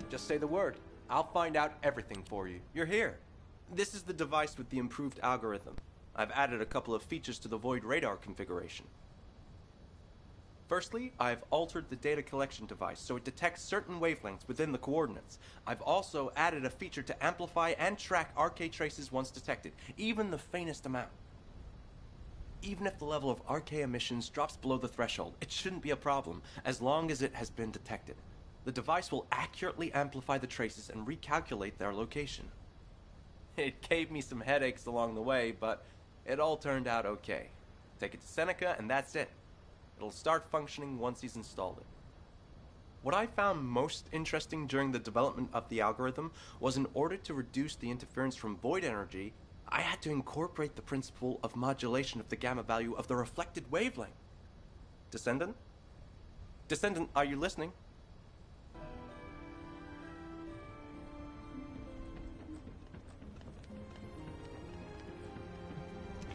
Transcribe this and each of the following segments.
Just say the word. I'll find out everything for you. You're here. This is the device with the improved algorithm. I've added a couple of features to the Void radar configuration. Firstly, I've altered the data collection device so it detects certain wavelengths within the coordinates. I've also added a feature to amplify and track RK traces once detected, even the faintest amount. Even if the level of RK emissions drops below the threshold, it shouldn't be a problem, as long as it has been detected. The device will accurately amplify the traces and recalculate their location. It gave me some headaches along the way, but it all turned out okay. Take it to Seneca, and that's it. It'll start functioning once he's installed it. What I found most interesting during the development of the algorithm was in order to reduce the interference from void energy, I had to incorporate the principle of modulation of the gamma value of the reflected wavelength. Descendant? Descendant, are you listening?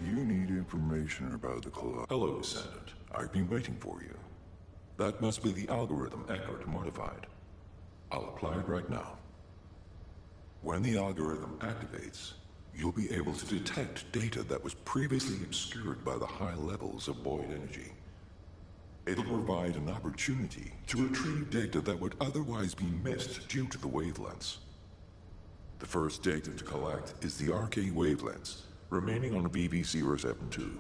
You need information about the collide. Hello, Descendant. I've been waiting for you. That must be the algorithm Eckert modified. I'll apply it right now. When the algorithm activates, you'll be able to detect data that was previously obscured by the high levels of void energy. It'll provide an opportunity to retrieve data that would otherwise be missed due to the wavelengths. The first data to collect is the RK wavelengths remaining on VV072.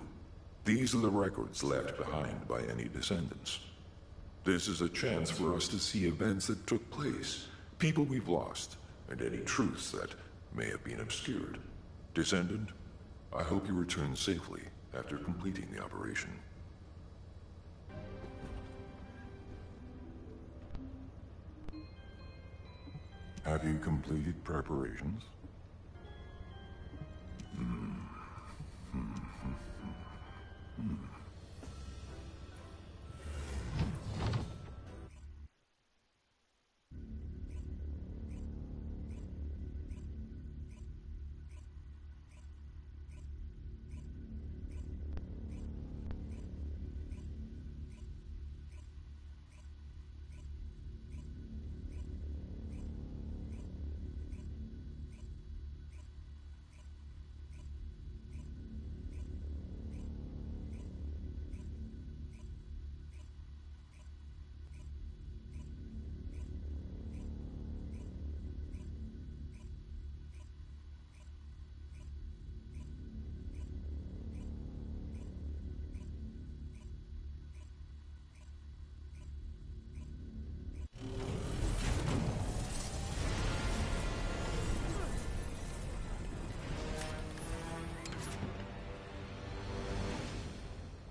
These are the records left behind by any descendants. This is a chance for us to see events that took place, people we've lost, and any truths that may have been obscured. Descendant, I hope you return safely after completing the operation. Have you completed preparations?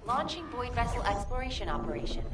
Launching Void Vessel Exploration Operation.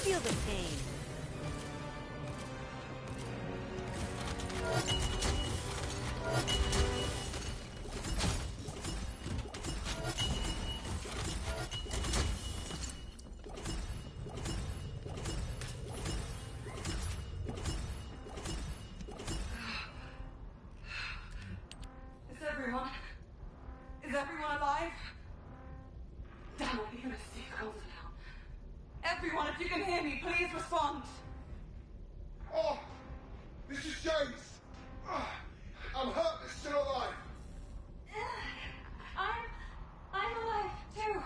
Feel the pain. Is everyone alive? Damn it, even a sea colder now. Everyone, if you can hear me, please respond. Oh, this is James. I'm hurt, but still alive. I'm alive too.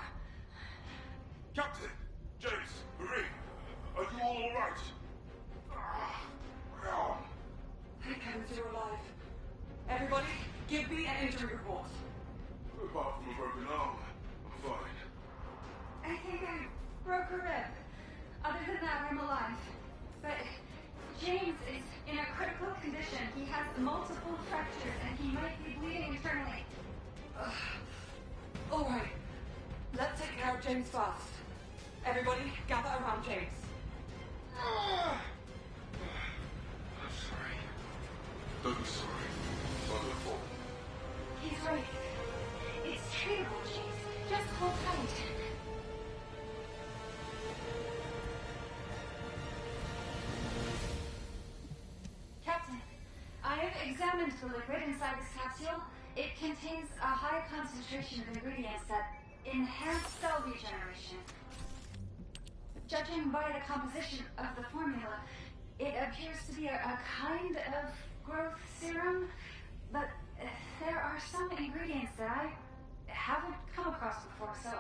Captain, James, Marie, are you all right? Thank heavens you're alive. Everybody, give me an injury report. Apart from a broken arm, I'm fine. James first. Everybody, gather around James. I'm sorry. Don't be sorry. It's not your fault. He's right. It's treatable, James. Just hold tight. Captain, I have examined the liquid inside this capsule. It contains a high concentration of ingredients that enhance cell regeneration. Judging by the composition of the formula, it appears to be a kind of growth serum, but there are some ingredients that I haven't come across before, so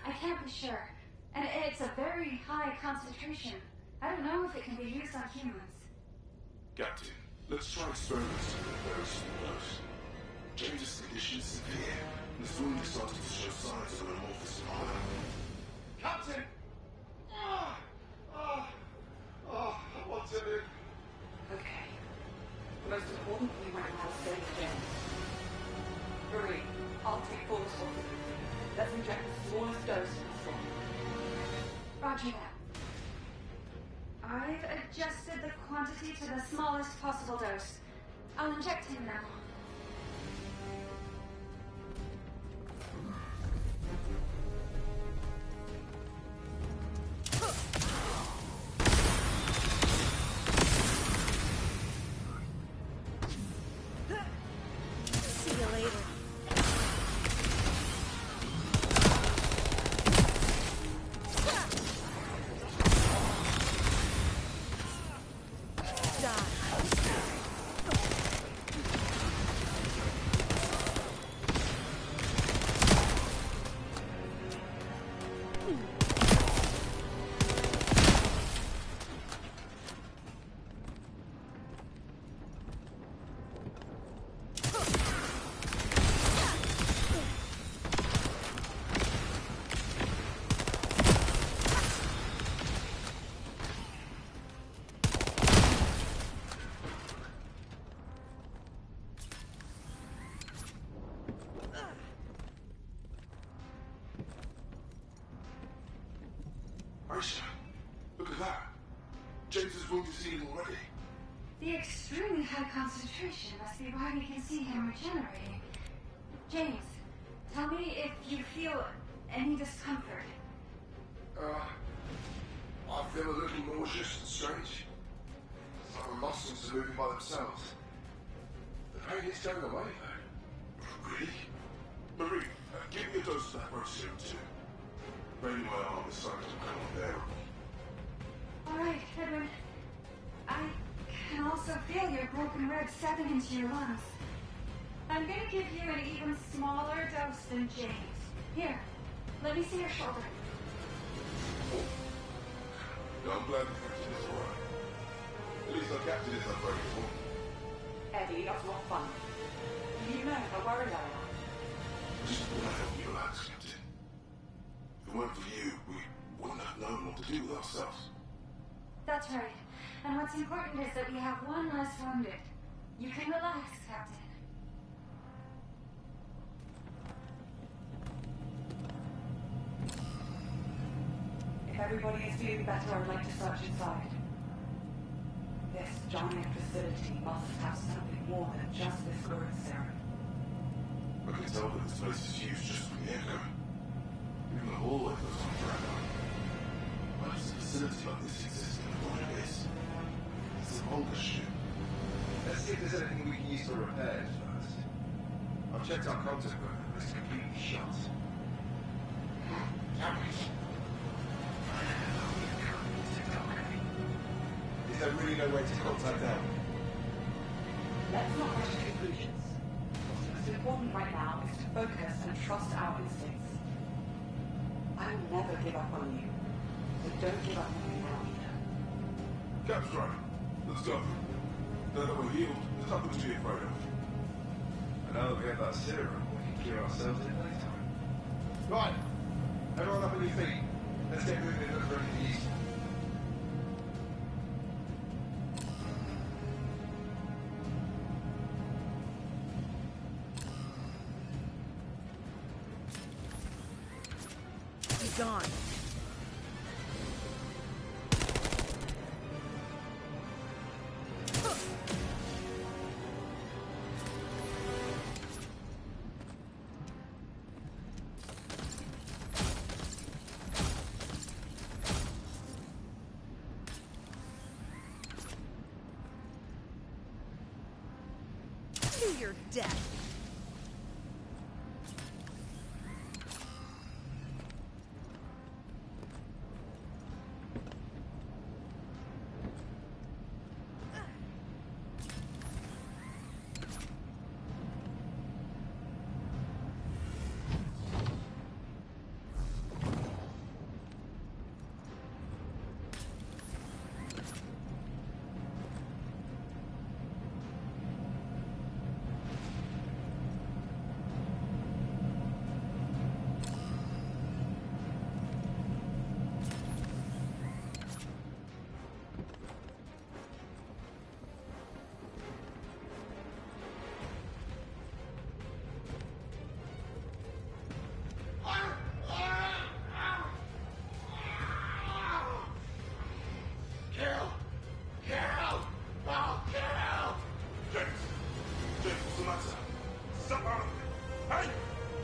I can't be sure. And it's a very high concentration. I don't know if it can be used on humans. Captain, let's try experiments with a very small dose. James's condition is severe, and his wound is starting to show signs of an amorphous pallor. Captain! What's in it? Okay. The most important thing right now is save James. Marie, I'll take full responsibility. Let's inject the smallest dose possible. Roger that. I've adjusted the quantity to the smallest possible dose. I'll inject him now. See you later. Aisha, look at that. James's wound is healing already. The extremely high concentration must be why we can see him regenerating. James, tell me if you feel any discomfort. I feel a little nauseous and strange. It's like my muscles are moving by themselves. The pain is going away, though. Really? Marie, give me a dose of that growth serum, too. Pain in my arm is starting to become unbearable. All right, Edward. I can also feel your broken ribs settling into your lungs. I'm gonna give you an even smaller dose than James. Here, let me see your shoulder. I'm glad the captain is alright. At least our captain is unbreakable. Eddie, that's not fun. You know how worried I am. I just want to help you relax, Captain. If it weren't for you, we wouldn't have known what to do with ourselves. That's right. And what's important is that we have one less wounded. You can relax, Captain. If everybody is feeling better, I'd like to search inside. This giant facility must have something more than just this growth serum. I can tell that this place is used just from the echo. Even the hallway goes on forever. Why does a facility like this exist in what it is? It's a longer ship. Let's see if there's anything we can use for repairs first. I've checked our contact book, but it's completely shut. Damn it. Is there really no way to contact them? Let's not rush to conclusions. What's most important right now is to focus and trust our instincts. I will never give up on you, so don't give up on me now either. Cap's right. Let's go. Now that we're healed, there's nothing to be afraid of. And now that we have that serum, we can cure ourselves in no time. Right. Everyone up on your feet. Let's get moving and look for anything useful. gone. To your death.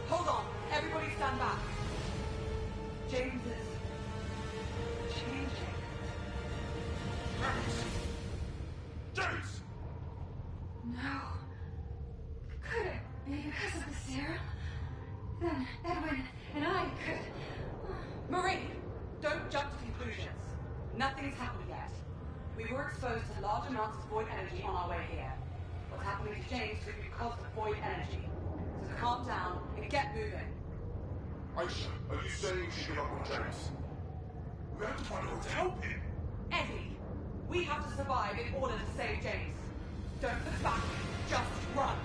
Hold on. Everybody stand back. James is changing. James! No. Could it be because of the serum? Then Edwin and I could... Marie, don't jump to conclusions. Nothing's happened yet. We were exposed to large amounts of void energy on our way here. What's happening to James could be because of void energy. So calm down and get moving. Aisha, are you saying we should give up on James? We have to find a way to help him. Eddie, we have to survive in order to save James. Don't look back, just run.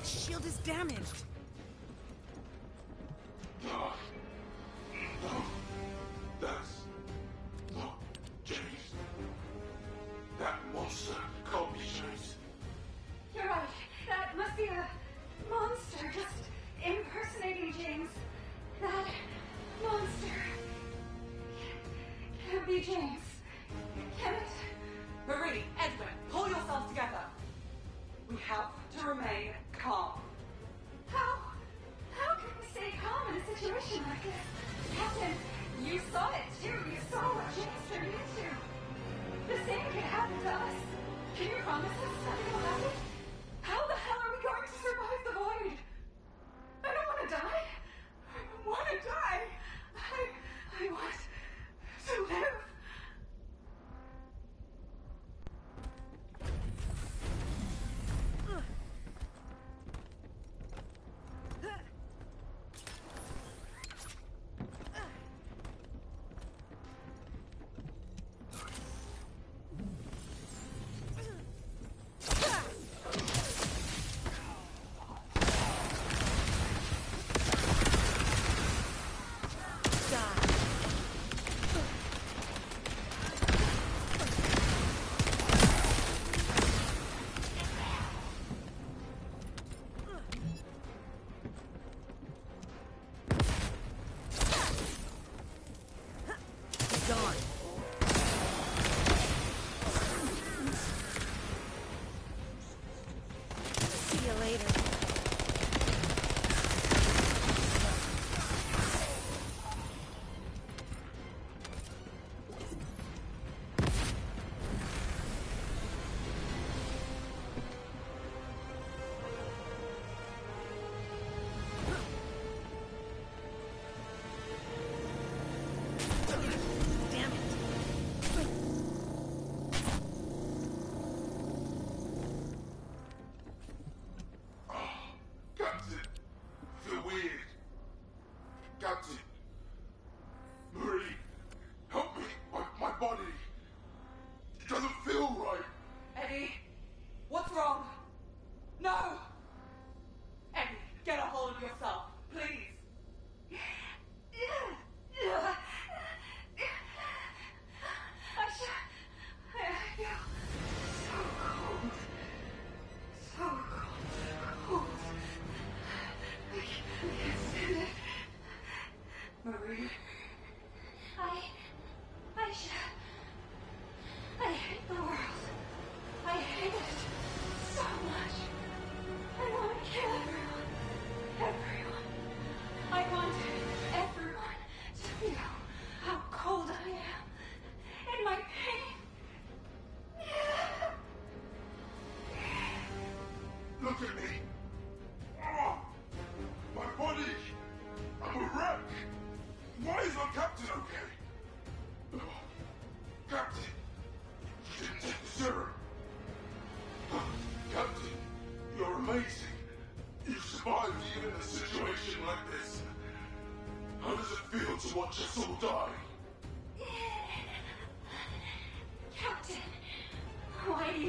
Shield is damaged. No. That's not James. That monster can't be James. You're right. That must be a monster just impersonating James. That monster can't be James. Can it? Marie, Edwin, pull yourselves together. We have to remain calm. How can we stay calm in a situation like this? Captain, you saw it too. You saw what James turned into. The same could happen to us. Can you promise us nothing will happen? How the hell are we going to survive the void? I don't want to die. I don't want to die. I want to live.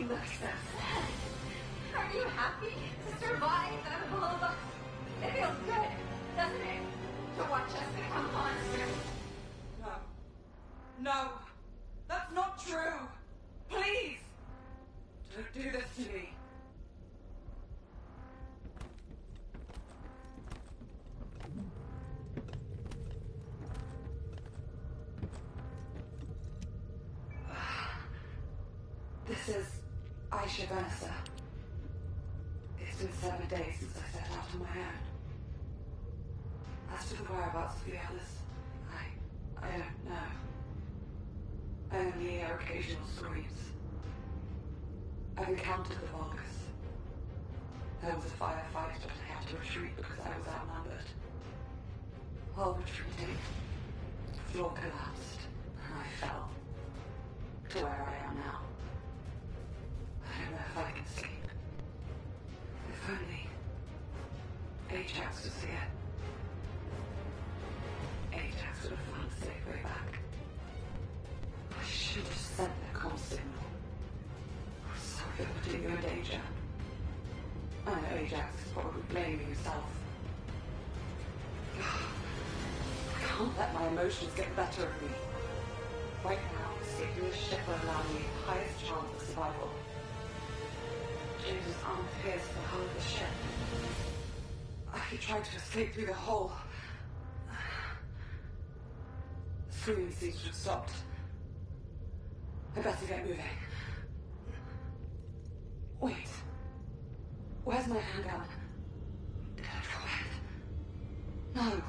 look so sad. Are you happy to survive out of all of us? It feels good, doesn't it? To watch us become monsters. No. No. That's not true. Please. Don't do this to me. This is Aisha Vanessa. It's been 7 days since I set out on my own. As to the whereabouts of the others, I don't know. I only hear occasional screams. I've encountered the Vulgus. There was a firefight, but I had to retreat because I was outnumbered. While retreating, the floor collapsed, and I fell to where I am now. I don't know if I can escape. If only Ajax was here. Ajax would have found a safe way back. I should have sent their comm signal. I'm sorry for putting you in danger. I know Ajax is probably blaming himself. I can't let my emotions get the better of me. Right now, escaping the ship will allow me the highest chance of survival. James's arm pierced the hull of the ship. He tried to escape through the hole. The screaming seems to have stopped. I better get moving. Wait. Where's my handgun? Did I drop it? No.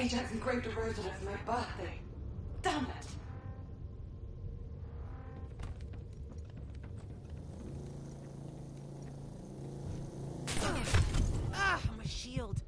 Ajax engraved a rose on it for my birthday. Damn it! My shield.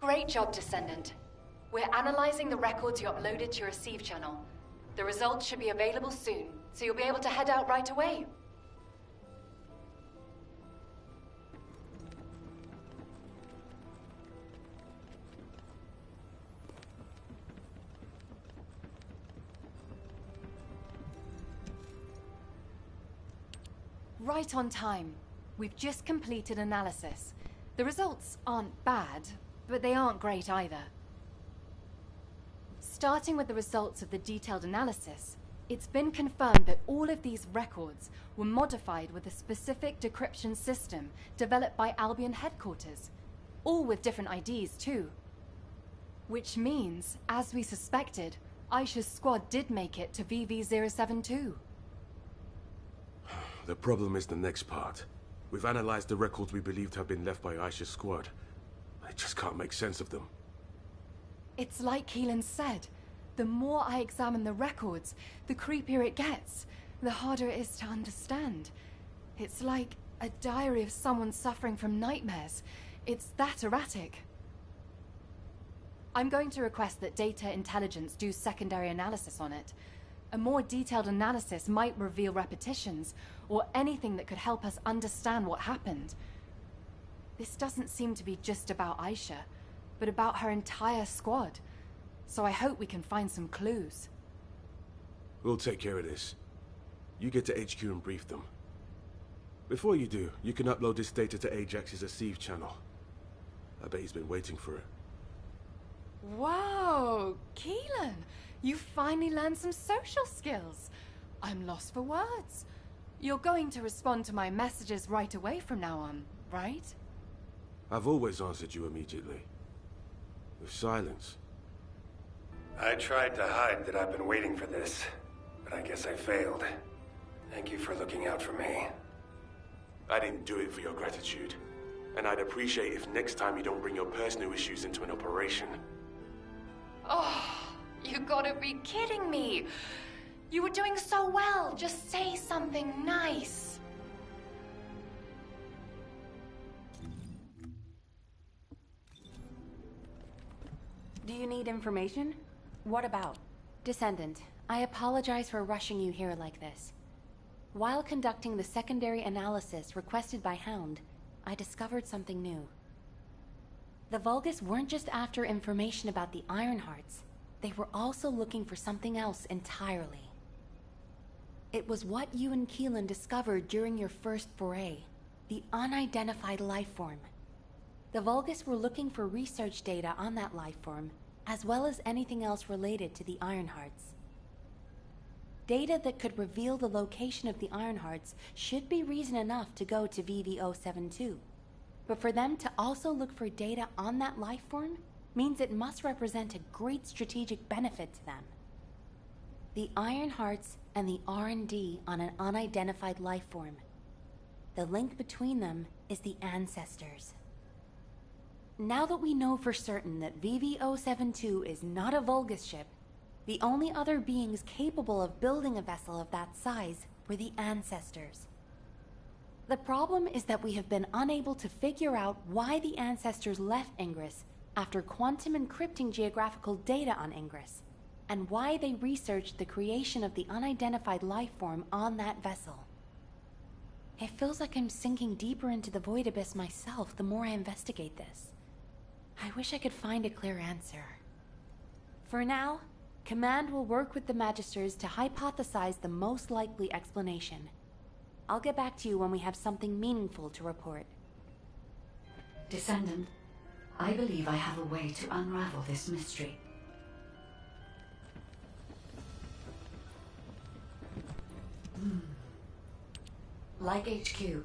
Great job, Descendant. We're analyzing the records you uploaded to your receive channel. The results should be available soon, so you'll be able to head out right away. Right on time. We've just completed analysis. The results aren't bad, but they aren't great either. Starting with the results of the detailed analysis, it's been confirmed that all of these records were modified with a specific decryption system developed by Albion headquarters, all with different IDs too. Which means, as we suspected, Aisha's squad did make it to VV-072. The problem is the next part. We've analyzed the records we believed have been left by Aisha's squad. I just can't make sense of them. It's like Keelan said. The more I examine the records, the creepier it gets. The harder it is to understand. It's like a diary of someone suffering from nightmares. It's that erratic. I'm going to request that Data Intelligence do secondary analysis on it. A more detailed analysis might reveal repetitions, or anything that could help us understand what happened. This doesn't seem to be just about Aisha, but about her entire squad. So I hope we can find some clues. We'll take care of this. You get to HQ and brief them. Before you do, you can upload this data to Ajax's receive channel. I bet he's been waiting for it. Whoa, Keelan! You finally learned some social skills. I'm lost for words. You're going to respond to my messages right away from now on, right? I've always answered you immediately. With silence. I tried to hide that I've been waiting for this, but I guess I failed. Thank you for looking out for me. I didn't do it for your gratitude. And I'd appreciate if next time you don't bring your personal issues into an operation. Oh, you gotta be kidding me. You were doing so well. Just say something nice. Do you need information? What about? Descendant, I apologize for rushing you here like this. While conducting the secondary analysis requested by Hound, I discovered something new. The Vulgus weren't just after information about the Ironhearts. They were also looking for something else entirely. It was what you and Keelan discovered during your first foray, the unidentified life form. The Vulgus were looking for research data on that life form, as well as anything else related to the Ironhearts. Data that could reveal the location of the Ironhearts should be reason enough to go to VV-072. But for them to also look for data on that life form means it must represent a great strategic benefit to them. The Ironhearts and the R&D on an unidentified life form. The link between them is the Ancestors. Now that we know for certain that VV-072 is not a Vulgus ship, the only other beings capable of building a vessel of that size were the Ancestors. The problem is that we have been unable to figure out why the Ancestors left Ingress after quantum encrypting geographical data on Ingress, and why they researched the creation of the unidentified life form on that vessel. It feels like I'm sinking deeper into the void abyss myself the more I investigate this. I wish I could find a clear answer. For now, Command will work with the Magisters to hypothesize the most likely explanation. I'll get back to you when we have something meaningful to report. Descendant, I believe I have a way to unravel this mystery. Like HQ,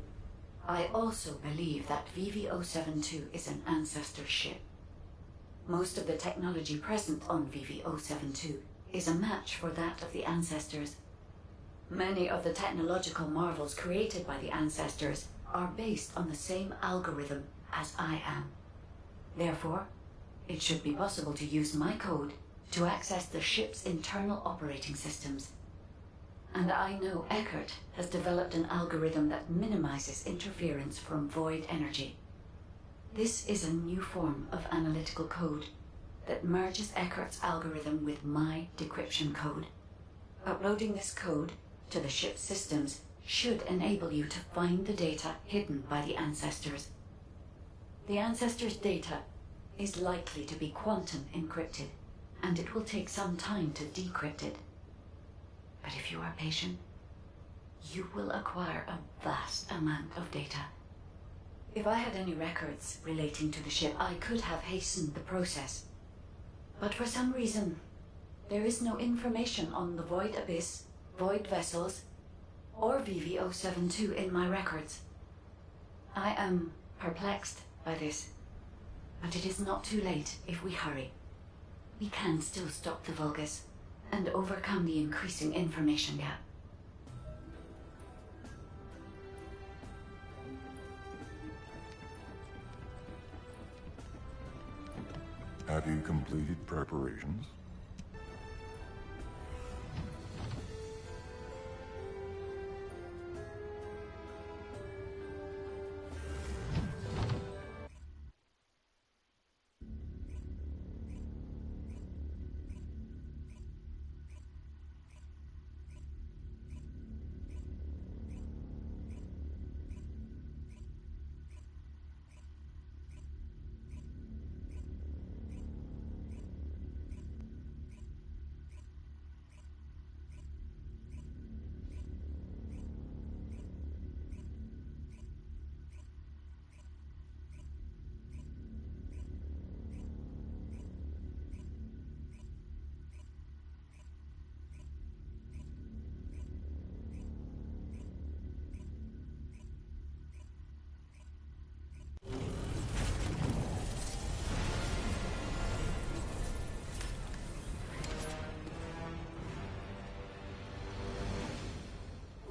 I also believe that VV-072 is an Ancestor ship. Most of the technology present on VV-072 is a match for that of the Ancestors. Many of the technological marvels created by the Ancestors are based on the same algorithm as I am. Therefore, it should be possible to use my code to access the ship's internal operating systems. And I know Eckert has developed an algorithm that minimizes interference from void energy. This is a new form of analytical code that merges Eckert's algorithm with my decryption code. Uploading this code to the ship's systems should enable you to find the data hidden by the Ancestors. The Ancestors' data is likely to be quantum encrypted, and it will take some time to decrypt it. But if you are patient, you will acquire a vast amount of data. If I had any records relating to the ship, I could have hastened the process. But for some reason, there is no information on the Void Abyss, Void Vessels, or VV-072 in my records. I am perplexed by this, but it is not too late if we hurry. We can still stop the Vulgus and overcome the increasing information gap. Have you completed preparations?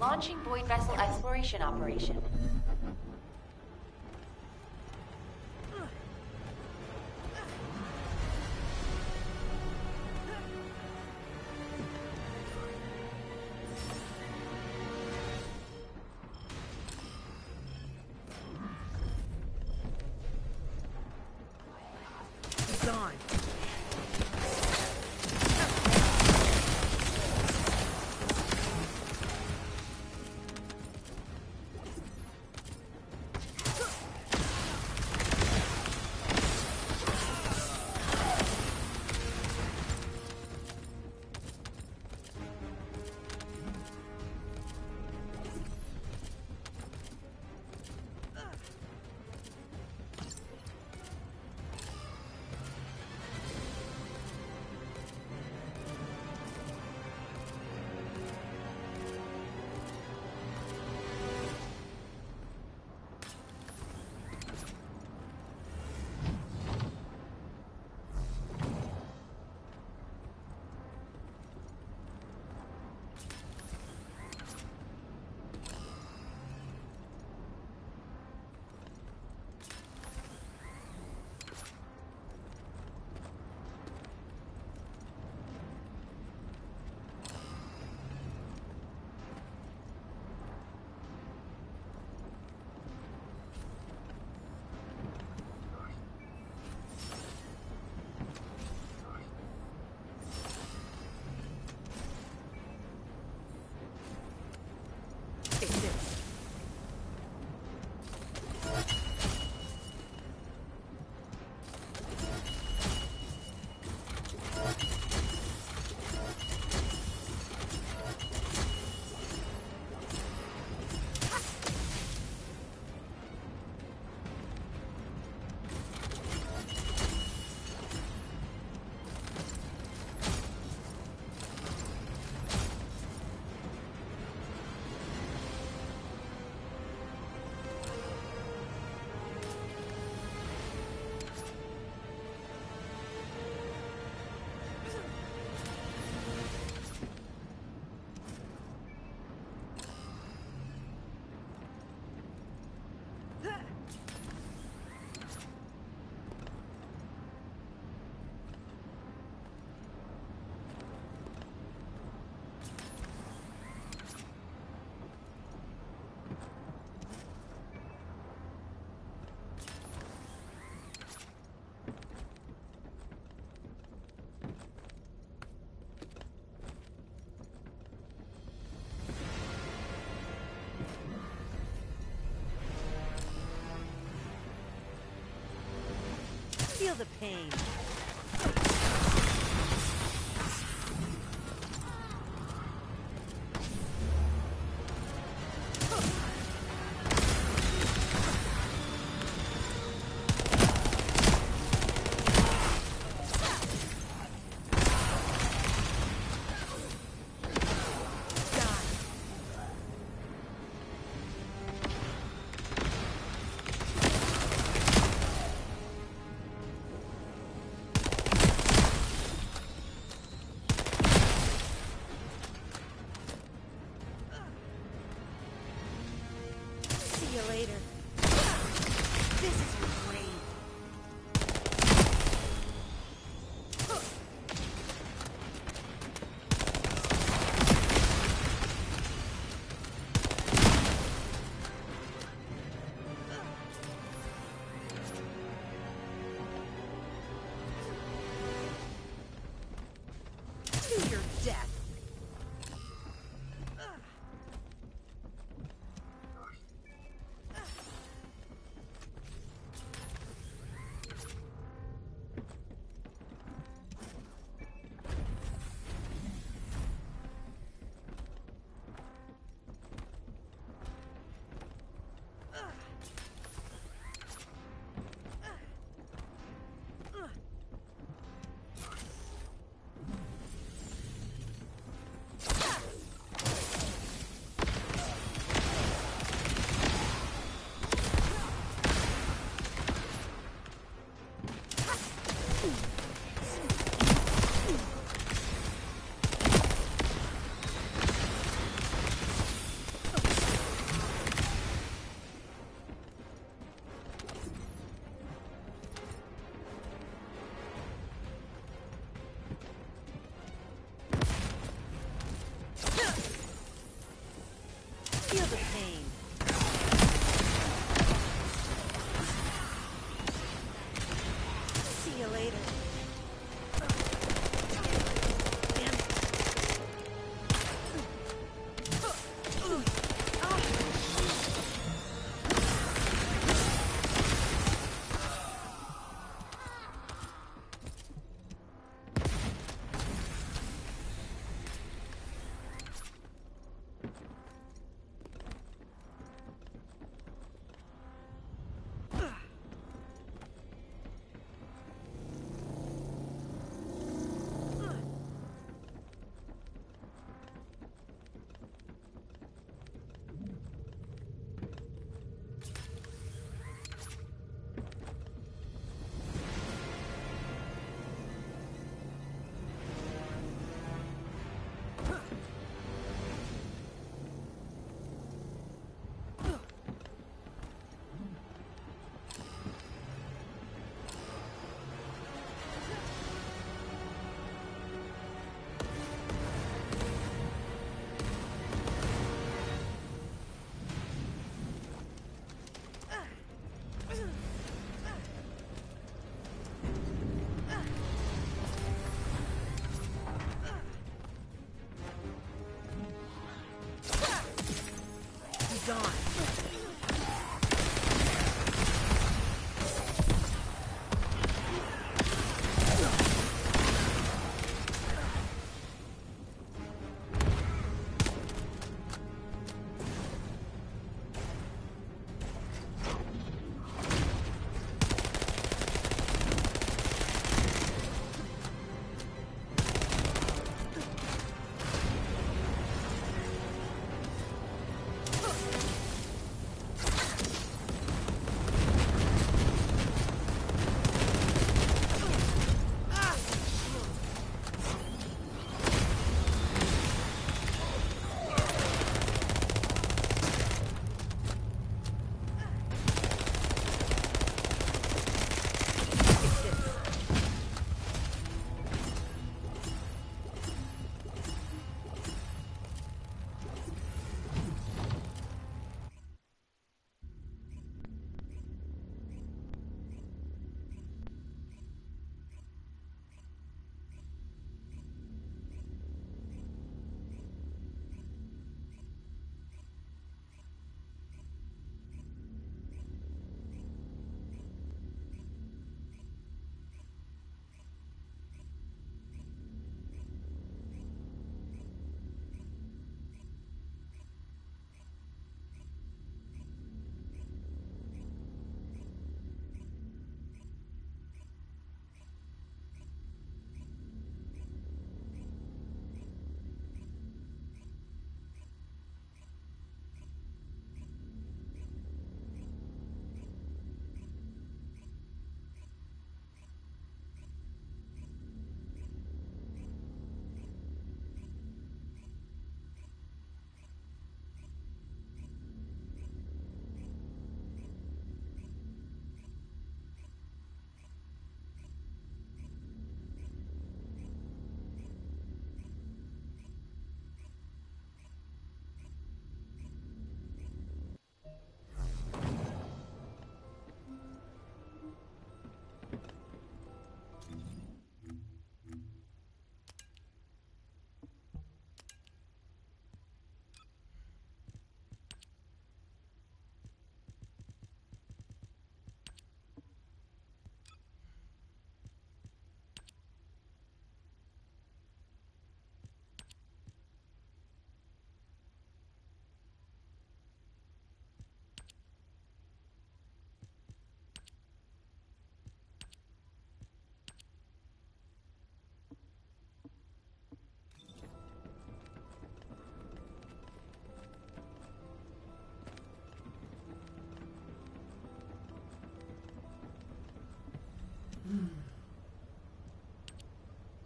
Launching Void Vessel Exploration Operation. Design. Feel the pain. See you later. This is your grave. To your death. Feel the pain. See you later. Damn it. Gone.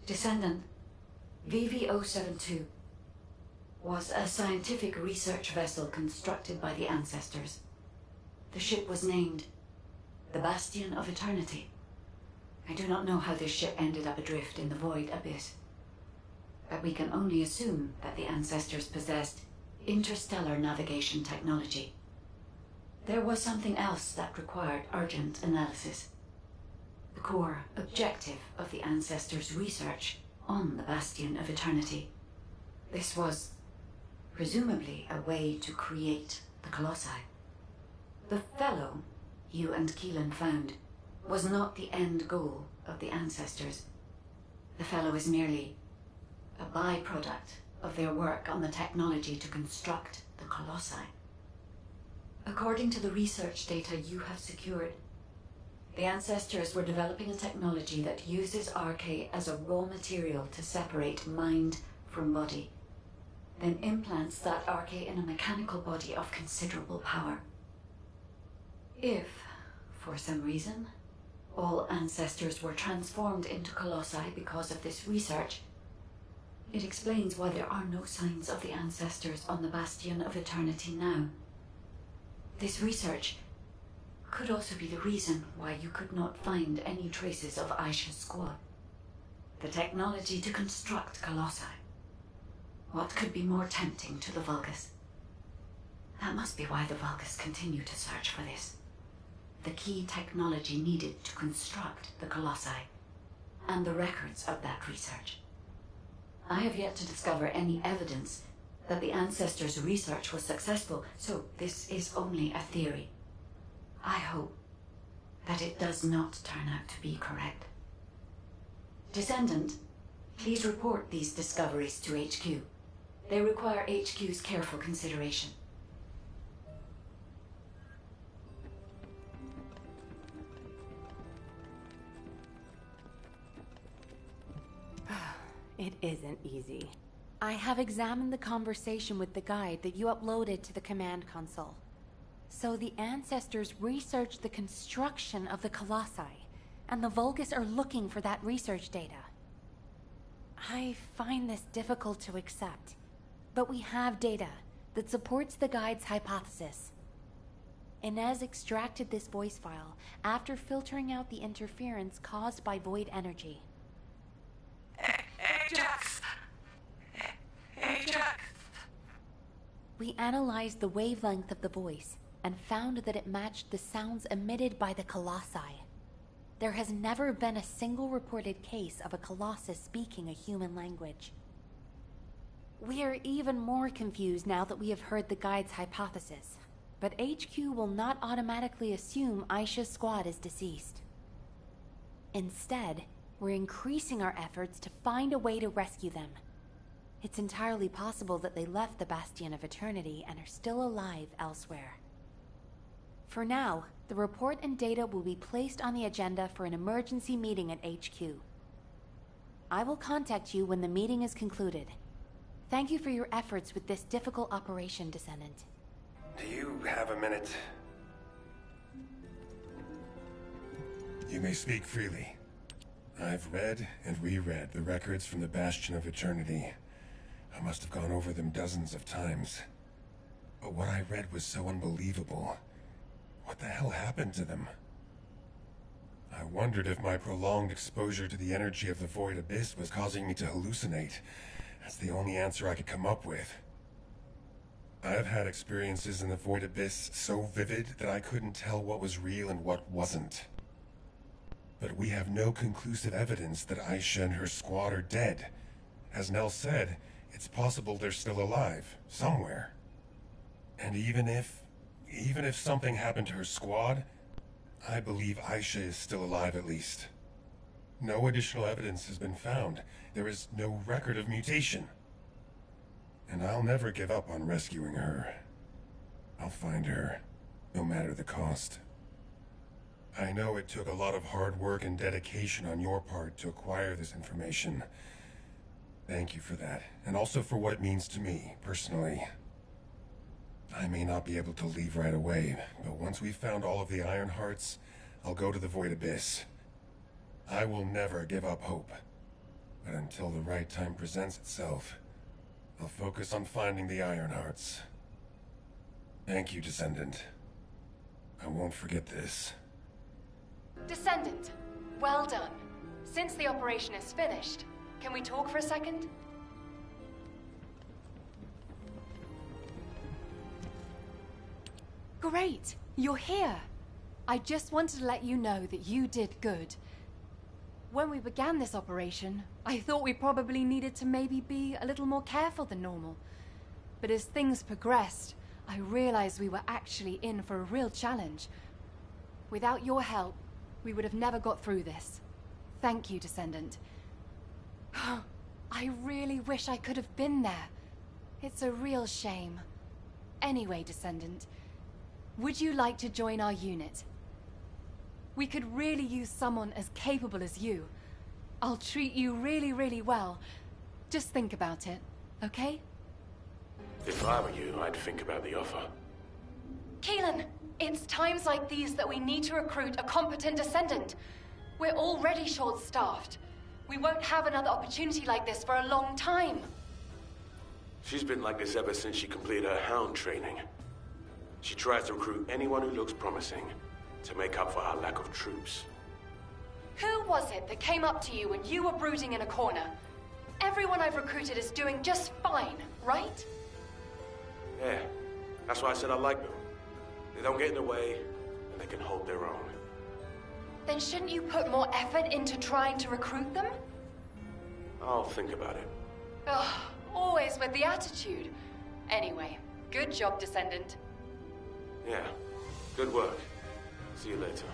Descendant, VV-072 was a scientific research vessel constructed by the Ancestors. The ship was named the Bastion of Eternity. I do not know how this ship ended up adrift in the Void Abyss, but we can only assume that the Ancestors possessed interstellar navigation technology. There was something else that required urgent analysis. The core objective of the Ancestors' research on the Bastion of Eternity. This was presumably a way to create the Colossi. The fellow you and Keelan found was not the end goal of the Ancestors. The fellow is merely a byproduct of their work on the technology to construct the Colossi. According to the research data you have secured, the Ancestors were developing a technology that uses RK as a raw material to separate mind from body, then implants that RK in a mechanical body of considerable power. If, for some reason, all Ancestors were transformed into Colossi because of this research, it explains why there are no signs of the Ancestors on the Bastion of Eternity now. This research could also be the reason why you could not find any traces of Aisha's squad. The technology to construct Colossi. What could be more tempting to the Vulgus? That must be why the Vulgus continue to search for this. The key technology needed to construct the Colossi, and the records of that research. I have yet to discover any evidence that the Ancestors' research was successful, so this is only a theory. I hope that it does not turn out to be correct. Descendant, please report these discoveries to HQ. They require HQ's careful consideration. It isn't easy. I have examined the conversation with the guide that you uploaded to the command console. So the Ancestors researched the construction of the Colossi, and the Vulgus are looking for that research data. I find this difficult to accept, but we have data that supports the guide's hypothesis. Inez extracted this voice file after filtering out the interference caused by void energy. Ajax! Ajax! We analyzed the wavelength of the voice and found that it matched the sounds emitted by the Colossi. There has never been a single reported case of a Colossus speaking a human language. We are even more confused now that we have heard the guide's hypothesis, but HQ will not automatically assume Aisha's squad is deceased. Instead, we're increasing our efforts to find a way to rescue them. It's entirely possible that they left the Bastion of Eternity and are still alive elsewhere. For now, the report and data will be placed on the agenda for an emergency meeting at HQ. I will contact you when the meeting is concluded. Thank you for your efforts with this difficult operation, Descendant. Do you have a minute? You may speak freely. I've read and reread the records from the Bastion of Eternity. I must have gone over them dozens of times. But what I read was so unbelievable. What the hell happened to them? I wondered if my prolonged exposure to the energy of the Void Abyss was causing me to hallucinate. That's the only answer I could come up with. I've had experiences in the Void Abyss so vivid that I couldn't tell what was real and what wasn't. But we have no conclusive evidence that Aisha and her squad are dead. As Nell said, it's possible they're still alive, somewhere. And even if something happened to her squad, I believe Aisha is still alive at least. No additional evidence has been found. There is no record of mutation. And I'll never give up on rescuing her. I'll find her, no matter the cost. I know it took a lot of hard work and dedication on your part to acquire this information. Thank you for that, and also for what it means to me, personally. I may not be able to leave right away, but once we've found all of the Iron Hearts, I'll go to the Void Abyss. I will never give up hope. But until the right time presents itself, I'll focus on finding the Ironhearts. Thank you, Descendant. I won't forget this. Descendant, well done. Since the operation is finished, can we talk for a second? Great, you're here. I just wanted to let you know that you did good. When we began this operation, I thought we probably needed to maybe be a little more careful than normal. But as things progressed, I realized we were actually in for a real challenge. Without your help, we would have never got through this. Thank you, Descendant. I really wish I could have been there. It's a real shame. Anyway, Descendant, would you like to join our unit? We could really use someone as capable as you. I'll treat you really, really well. Just think about it, okay? If I were you, I'd think about the offer. Keelan, it's times like these that we need to recruit a competent Descendant. We're already short-staffed. We won't have another opportunity like this for a long time. She's been like this ever since she completed her Hound training. She tries to recruit anyone who looks promising to make up for her lack of troops. Who was it that came up to you when you were brooding in a corner? Everyone I've recruited is doing just fine, right? Yeah, that's why I said I like them. They don't get in the way, and they can hold their own. Then shouldn't you put more effort into trying to recruit them? I'll think about it. Ugh, always with the attitude. Anyway, good job, Descendant. Yeah, good work. See you later.